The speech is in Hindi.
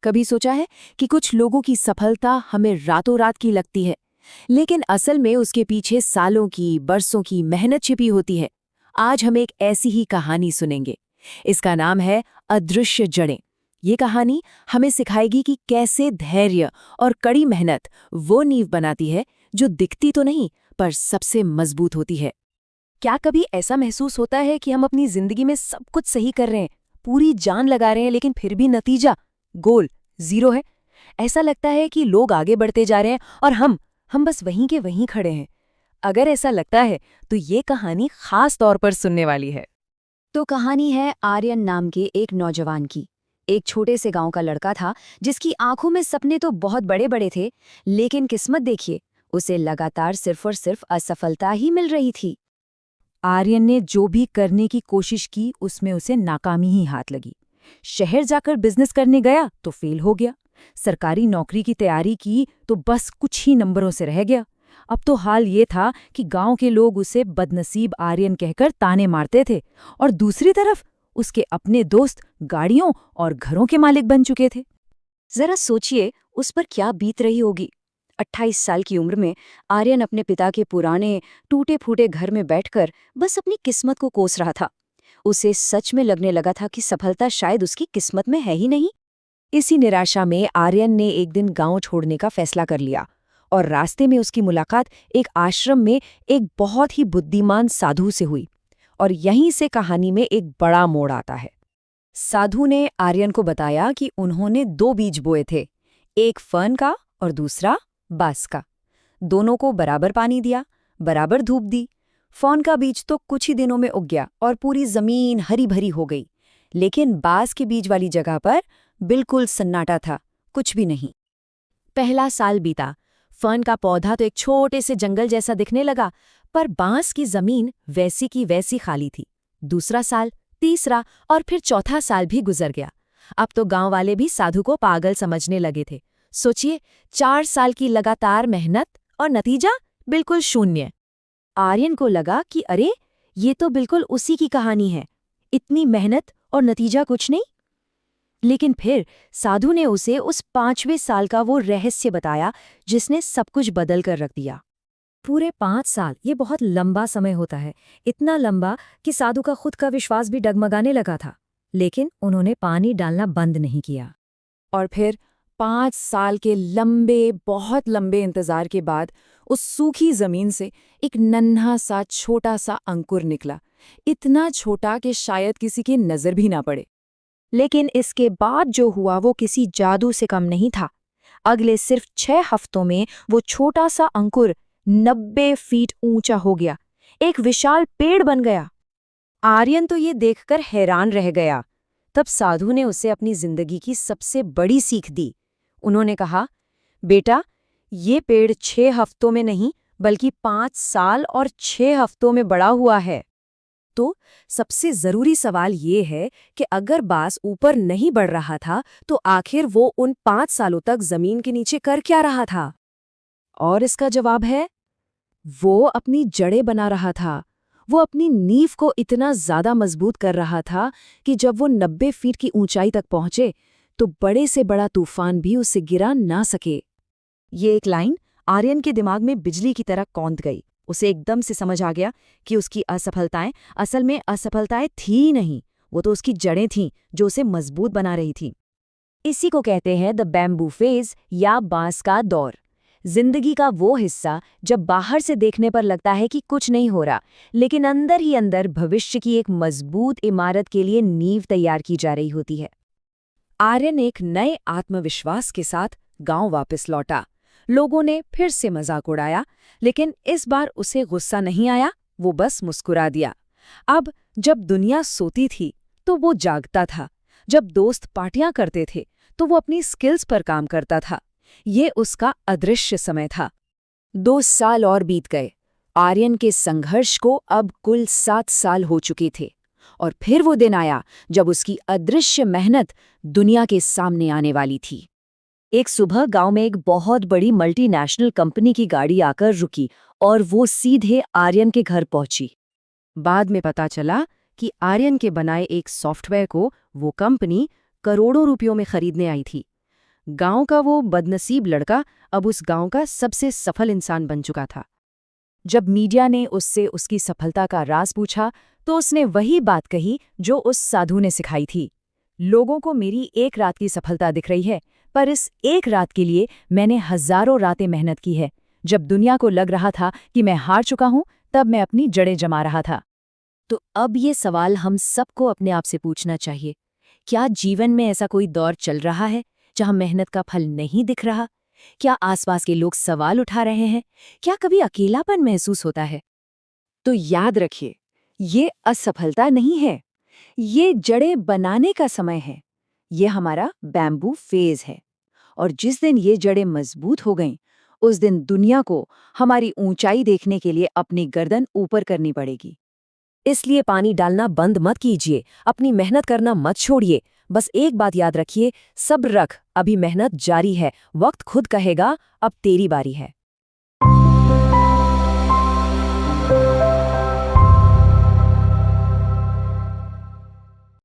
कभी सोचा है कि कुछ लोगों की सफलता हमें रातों रात की लगती है, लेकिन असल में उसके पीछे सालों की, बरसों की मेहनत छिपी होती है। आज हम एक ऐसी ही कहानी सुनेंगे। इसका नाम है अदृश्य जड़ें। ये कहानी हमें सिखाएगी कि कैसे धैर्य और कड़ी मेहनत वो नींव बनाती है जो दिखती तो नहीं पर सबसे मजबूत होती है। क्या कभी ऐसा महसूस होता है कि हम अपनी जिंदगी में सब कुछ सही कर रहे हैं, पूरी जान लगा रहे हैं, लेकिन फिर भी नतीजा गोल जीरो है? ऐसा लगता है कि लोग आगे बढ़ते जा रहे हैं और हम बस वहीं के वहीं खड़े हैं। अगर ऐसा लगता है तो ये कहानी खास तौर पर सुनने वाली है। तो कहानी है आर्यन नाम के एक नौजवान की। एक छोटे से गांव का लड़का था जिसकी आंखों में सपने तो बहुत बड़े बड़े थे, लेकिन किस्मत देखिए, उसे लगातार सिर्फ और सिर्फ असफलता ही मिल रही थी। आर्यन ने जो भी करने की कोशिश की उसमें उसे नाकामी ही हाथ लगी। शहर जाकर बिजनेस करने गया तो फेल हो गया। सरकारी नौकरी की तैयारी की तो बस कुछ ही नंबरों से रह गया। अब तो हाल ये था कि गांव के लोग उसे बदनसीब आर्यन कहकर ताने मारते थे, और दूसरी तरफ उसके अपने दोस्त गाड़ियों और घरों के मालिक बन चुके थे। जरा सोचिए उस पर क्या बीत रही होगी। 28 साल की उम्र में आर्यन अपने पिता के पुराने टूटे फूटे घर में बैठकर बस अपनी किस्मत को कोस रहा था। उसे सच में लगने लगा था कि सफलता शायद उसकी किस्मत में है ही नहीं। इसी निराशा में आर्यन ने एक दिन गांव छोड़ने का फैसला कर लिया, और रास्ते में उसकी मुलाकात एक आश्रम में एक बहुत ही बुद्धिमान साधु से हुई। और यहीं से कहानी में एक बड़ा मोड़ आता है। साधु ने आर्यन को बताया कि उन्होंने 2 बीज बोए थे, एक फर्न का और दूसरा बांस का। दोनों को बराबर पानी दिया, बराबर धूप दी। फर्न का बीज तो कुछ ही दिनों में उग गया और पूरी जमीन हरी भरी हो गई, लेकिन बांस के बीज वाली जगह पर बिल्कुल सन्नाटा था, कुछ भी नहीं। पहला साल बीता। फर्न का पौधा तो एक छोटे से जंगल जैसा दिखने लगा, पर बांस की जमीन वैसी की वैसी खाली थी। दूसरा साल, तीसरा और फिर चौथा साल भी गुजर गया। अब तो गांव वाले भी साधु को पागल समझने लगे थे। सोचिए, 4 साल की लगातार मेहनत और नतीजा बिल्कुल शून्य। आर्यन को लगा कि अरे, ये तो बिल्कुल उसी की कहानी है, इतनी मेहनत और नतीजा कुछ नहीं। लेकिन फिर साधु ने उसे उस 5वें साल का वो रहस्य बताया जिसने सब कुछ बदल कर रख दिया। पूरे 5 साल, ये बहुत लंबा समय होता है, इतना लंबा कि साधु का खुद का विश्वास भी डगमगाने लगा था। लेकिन उन्होंने पानी डालना बंद नहीं किया। और फिर 5 साल के लंबे, बहुत लंबे इंतजार के बाद उस सूखी जमीन से एक नन्हा सा छोटा सा अंकुर निकला, इतना छोटा कि शायद किसी की नजर भी ना पड़े। लेकिन इसके बाद जो हुआ वो किसी जादू से कम नहीं था। अगले सिर्फ 6 हफ्तों में वो छोटा सा अंकुर 90 फीट ऊंचा हो गया, एक विशाल पेड़ बन गया। आर्यन तो ये देखकर हैरान रह गया। तब साधु ने उसे अपनी जिंदगी की सबसे बड़ी सीख दी। उन्होंने कहा, बेटा, ये पेड़ 6 हफ्तों में नहीं बल्कि 5 साल और 6 हफ्तों में बड़ा हुआ है। तो सबसे जरूरी सवाल ये है कि अगर बांस ऊपर नहीं बढ़ रहा था तो आखिर वो उन 5 सालों तक जमीन के नीचे कर क्या रहा था? और इसका जवाब है, वो अपनी जड़ें बना रहा था। वो अपनी नींव को इतना ज्यादा मजबूत कर रहा था कि जब वो 90 फीट की ऊंचाई तक पहुंचे तो बड़े से बड़ा तूफान भी उसे गिरा ना सके। ये एक लाइन आर्यन के दिमाग में बिजली की तरह कौंध गई। उसे एकदम से समझ आ गया कि उसकी असफलताएं असल में असफलताएं थी ही नहीं, वो तो उसकी जड़ें थीं जो उसे मजबूत बना रही थी। इसी को कहते हैं द बैम्बू फेज या बांस का दौर। जिंदगी का वो हिस्सा जब बाहर से देखने पर लगता है कि कुछ नहीं हो रहा, लेकिन अंदर ही अंदर भविष्य की एक मजबूत इमारत के लिए नींव तैयार की जा रही होती है। आर्यन एक नए आत्मविश्वास के साथ गांव वापस लौटा। लोगों ने फिर से मजाक उड़ाया, लेकिन इस बार उसे गुस्सा नहीं आया, वो बस मुस्कुरा दिया। अब जब दुनिया सोती थी तो वो जागता था, जब दोस्त पार्टियां करते थे तो वो अपनी स्किल्स पर काम करता था। ये उसका अदृश्य समय था। 2 साल और बीत गए। आर्यन के संघर्ष को अब कुल 7 साल हो चुके थे, और फिर वो दिन आया जब उसकी अदृश्य मेहनत दुनिया के सामने आने वाली थी। एक सुबह गांव में एक बहुत बड़ी मल्टीनेशनल कंपनी की गाड़ी आकर रुकी और वो सीधे आर्यन के घर पहुंची। बाद में पता चला कि आर्यन के बनाए एक सॉफ्टवेयर को वो कंपनी करोड़ों रुपयों में खरीदने आई थी। गांव का वो बदनसीब लड़का अब उस गांव का सबसे सफल इंसान बन चुका था। जब मीडिया ने उससे उसकी सफलता का राज पूछा तो उसने वही बात कही जो उस साधु ने सिखाई थी। लोगों को मेरी एक रात की सफलता दिख रही है, पर इस एक रात के लिए मैंने हजारों रातें मेहनत की है। जब दुनिया को लग रहा था कि मैं हार चुका हूं, तब मैं अपनी जड़ें जमा रहा था। तो अब ये सवाल हम सबको अपने आप से पूछना चाहिए, क्या जीवन में ऐसा कोई दौर चल रहा है जहां मेहनत का फल नहीं दिख रहा? क्या आसपास के लोग सवाल उठा रहे हैं? क्या कभी अकेलापन महसूस होता है? तो याद रखिए, ये असफलता नहीं है, ये जड़ें बनाने का समय है। ये हमारा बैम्बू फेज है। और जिस दिन ये जड़ें मजबूत हो गईं, उस दिन दुनिया को हमारी ऊंचाई देखने के लिए अपनी गर्दन ऊपर करनी पड़ेगी। इसलिए पानी डालना बंद मत कीजिए, अपनी मेहनत करना मत छोड़िए। बस एक बात याद रखिए, सब्र रख, अभी मेहनत जारी है, वक्त खुद कहेगा अब तेरी बारी है।